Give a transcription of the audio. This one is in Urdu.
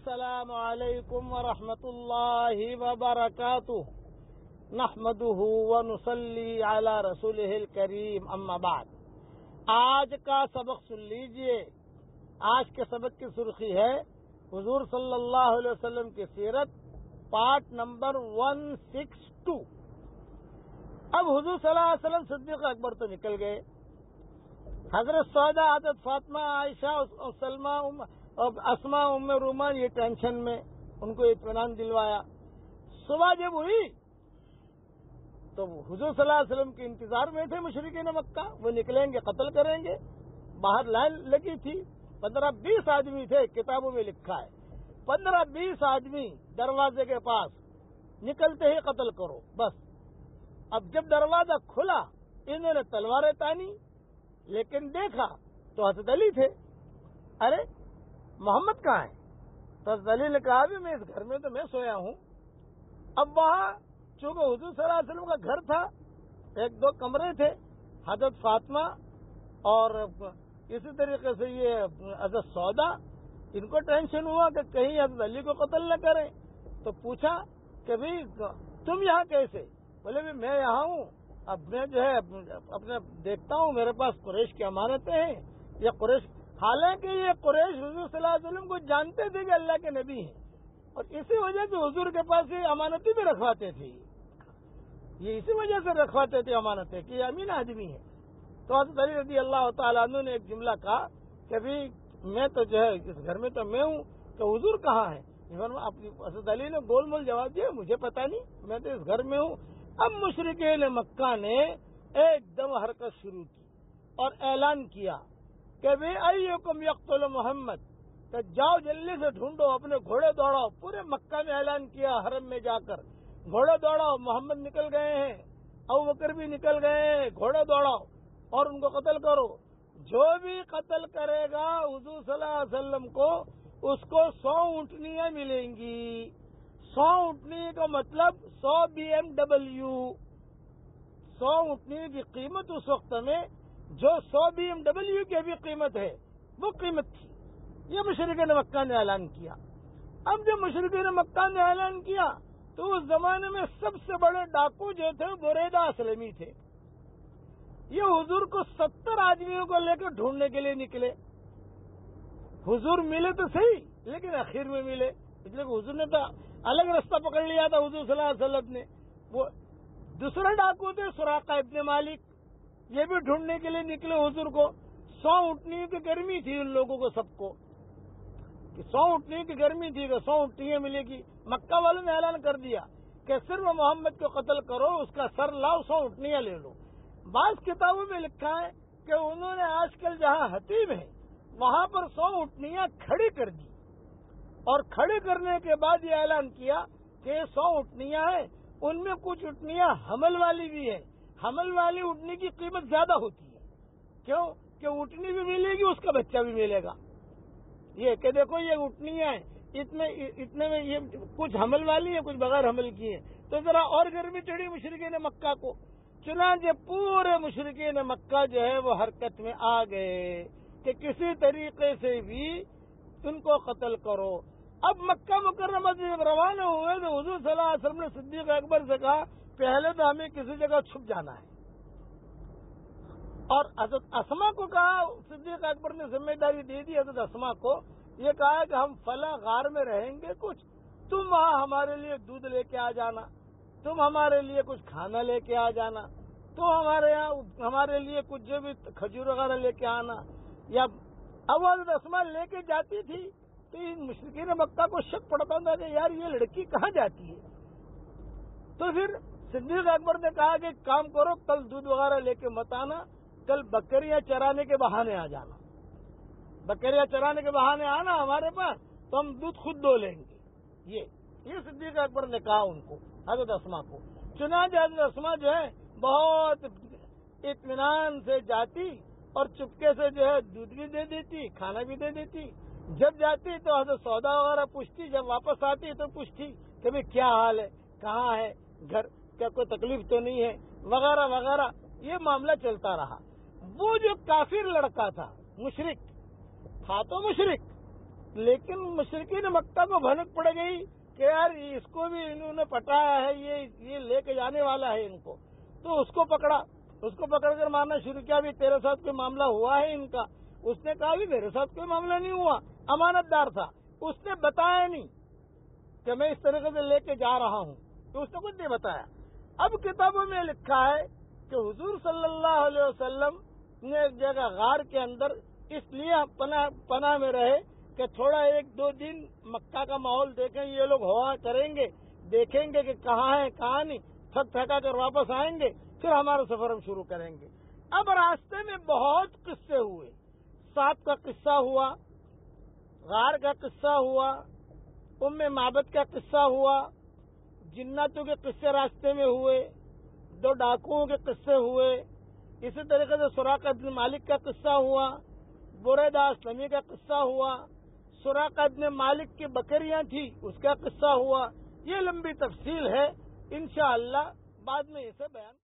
السلام علیکم ورحمۃ اللہ وبرکاتہ نحمدہ ونصلی علی رسولہ الکریم اما بعد۔ آج کا سبق سن لیجئے۔ آج کے سبق کی سرخی ہے حضور صلی اللہ علیہ وسلم کی سیرت، پارٹ نمبر 162۔ اب حضور صلی اللہ علیہ وسلم صدیق اکبر تو نکل گئے، حضرت سودا، حضرت فاطمہ، عائشہ، سلمہ، اسماء، ام رومان یہ ٹینشن میں، ان کو اطمینان دلوایا۔ صبح جب ہوئی تو حضور صلی اللہ علیہ وسلم کے انتظار میں تھے مشرکین مکہ، وہ نکلیں گے، قتل کریں گے۔ باہر لائن لگی تھی، 15-20 آدمی تھے، کتابوں میں لکھا ہے 15-20 آدمی دروازے کے پاس، نکلتے ہی قتل کرو بس۔ اب جب دروازہ کھلا انہوں نے تلواریں تانی، لیکن دیکھا تو حضرت علی تھے۔ ارے محمد کہاں ہے؟ تو حضرت علی نے کہا بھی میں اس گھر میں تو میں سویا ہوں۔ اب وہاں چونکہ حضور صلی اللہ علیہ وسلم کا گھر تھا، 1-2 کمرے تھے، حضرت فاطمہ اور اسی طریقے سے یہ حضرت سودا، ان کو ٹینشن ہوا کہ کہیں حضرت علی کو قتل نہ کریں، تو پوچھا کہ بھئی تم یہاں کیسے؟ بولے بھی میں یہاں ہوں، اب میں جو ہے اپنے دیکھتا ہوں میرے پاس قریش کی امانتیں ہیں، یہ قریش، حالانکہ یہ قریش حضور صلی اللہ علیہ وسلم کو جانتے تھے کہ اللہ کے نبی ہیں، اور اسی وجہ سے حضور کے پاس یہ امانتیں بھی رکھواتے تھے، یہ اسی وجہ سے رکھواتے تھے امانتیں کہ یہ امین آدمی ہے۔ تو حضرت علی رضی اللہ تعالیٰ عنہ نے ایک جملہ کہا کہ بھی میں تو جو ہے اس گھر میں تو میں ہوں، کہ حضور کہاں ہے؟ حضرت علی نے گول مول جواب دیا مجھے پتا نہیں، میں تو اس گھر میں ہوں۔ اب مشرکین مکہ نے ایک دم حرکت شروع کی اور اعلان کیا کہ بے ایکم یقتل محمد، کہ جاؤ جلدی سے ڈھونڈو، اپنے گھوڑے دوڑاؤ۔ پورے مکہ میں اعلان کیا، حرم میں جا کر گھوڑے دوڑاؤ، محمد نکل گئے ہیں، ابوبکر بھی نکل گئے ہیں، گھوڑے دوڑاؤ اور ان کو قتل کرو۔ جو بھی قتل کرے گا حضور صلی اللہ علیہ وسلم کو، اس کو 100 اونٹنیاں ملیں گی۔ 100 اونٹنی کا مطلب 100 BMW۔ 100 اونٹنی کی قیمت اس وقت میں جو 100 BMW کی بھی قیمت ہے وہ قیمت تھی۔ یہ مشرکین مکہ نے اعلان کیا۔ اب جب مشرکین مکہ نے اعلان کیا تو اس زمانے میں سب سے بڑے ڈاکو جو تھے بریدہ اسلمی تھے۔ یہ حضور کو 70 آدمیوں کو لے کر ڈھونڈنے کے لیے نکلے۔ حضور ملے تو صحیح لیکن اخیر میں ملے، اس لیے کہ حضور نے تو الگ راستہ پکڑ لیا تھا حضور صلی اللہ علیہ وسلم نے۔ وہ دوسرے ڈاکو تھے سراقہ ابن مالک، یہ بھی ڈھونڈنے کے لیے نکلے حضور کو۔ 100 اونٹنیوں کی گرمی تھی ان لوگوں کو، سب کو کہ 100 اونٹنیوں کی گرمی تھی کہ 100 اونٹنیاں ملے گی۔ مکہ والوں نے اعلان کر دیا کہ صرف محمد کو قتل کرو، اس کا سر لاؤ، 100 اونٹنیاں لے لو۔ بعض کتابوں میں لکھا ہے کہ انہوں نے آج کل جہاں حتیب ہے وہاں پر 100 اونٹنیاں کھڑی کر دی، اور کھڑی کرنے کے بعد یہ اعلان کیا کہ یہ 100 اونٹنیاں ہیں، ان میں کچھ اونٹنیاں حمل والی بھی ہیں۔ حمل والی اونٹنی کی قیمت زیادہ ہوتی ہے، کیوں کہ اونٹنی بھی ملے گی، اس کا بچہ بھی ملے گا۔ یہ کہ دیکھو یہ اونٹنیاں ہیں، اتنے میں یہ کچھ حمل والی ہیں، کچھ بغیر حمل کی ہیں، تو ذرا اور گرمی چڑھی مشرکین مکہ کو۔ چنانچہ پورے مشرکین مکہ جو ہے وہ حرکت میں آ گئے کہ کسی طریقے سے بھی ان کو قتل کرو۔ اب مکہ مکرمہ سے جب روانہ ہوئے تو حضور صلی اللہ علیہ وسلم نے صدیق اکبر سے کہا پہلے تو ہمیں کسی جگہ چھپ جانا ہے، اور حضرت اسماء کو کہا، صدیق اکبر نے ذمہ داری دے دی حضرت اسماء کو، یہ کہا کہ ہم فلاں غار میں رہیں گے، کچھ تم وہاں ہمارے لیے دودھ لے کے آ جانا، تم ہمارے لیے کچھ کھانا لے کے آ جانا، تو ہمارے لیے کچھ جو بھی کھجور وغیرہ لے کے آنا۔ یا اب حضرت اسماء لے کے جاتی تھی تو ان مشرکین مکہ کو شک پڑتا تھا کہ یار یہ لڑکی کہاں جاتی ہے۔ تو پھر صدیق اکبر نے کہا کہ کام کرو، کل دودھ وغیرہ لے کے مت آنا، کل بکریاں چرانے کے بہانے آ جانا، بکریاں چرانے کے بہانے آنا ہمارے پاس تو ہم دودھ خود دو لیں گے۔ یہ صدیق اکبر نے کہا ان کو، حضرت اسماء کو۔ چنانچہ حضرت اسماء جو ہے بہت اطمینان سے جاتی اور چپکے سے جو ہے دودھ بھی دے دیتی، کھانا بھی دے دیتی۔ جب جاتی تو حضرت سودا وغیرہ پوچھتی، جب واپس آتی تو پوچھتی کہ بھئی کیا حال ہے، کہاں ہے گھر، کیا کوئی تکلیف تو نہیں ہے، وغیرہ وغیرہ۔ یہ معاملہ چلتا رہا۔ وہ جو کافر لڑکا تھا، مشرک تھا، تو مشرک لیکن مشرکین مکہ کو بھنک پڑ گئی کہ یار اس کو بھی انہوں نے پٹایا ہے، یہ لے کے جانے والا ہے ان کو، تو اس کو پکڑ کر مارنا شروع کیا۔ بھی تیرے ساتھ کوئی معاملہ ہوا ہے ان کا؟ اس نے کہا بھی میرے ساتھ کوئی معاملہ نہیں ہوا، امانت دار تھا، اس نے بتایا نہیں کہ میں اس طریقے سے لے کے جا رہا ہوں، تو اس نے کچھ نہیں بتایا۔ اب کتابوں میں لکھا ہے کہ حضور صلی اللہ علیہ وسلم نے ایک جگہ غار کے اندر اس لیے پناہ میں رہے کہ تھوڑا 1-2 دن مکہ کا ماحول دیکھیں، یہ لوگ ہوا کریں گے، دیکھیں گے کہ کہاں ہے کہاں نہیں، تھک تھکا کر واپس آئیں گے، پھر ہمارا سفر ہم شروع کریں گے۔ اب راستے میں بہت قصے ہوئے، سانپ کا قصہ ہوا، غار کا قصہ ہوا، معبد کا قصہ ہوا، جناتوں کے قصے راستے میں ہوئے، 2 ڈاکوؤں کے قصے ہوئے، اسی طریقے سے سراقہ بن مالک کا قصہ ہوا، بریدہ اسلمی کا قصہ ہوا، سراقہ بن مالک کی بکریاں تھیں اس کا قصہ ہوا۔ یہ لمبی تفصیل ہے، انشاءاللہ بعد میں اسے بیان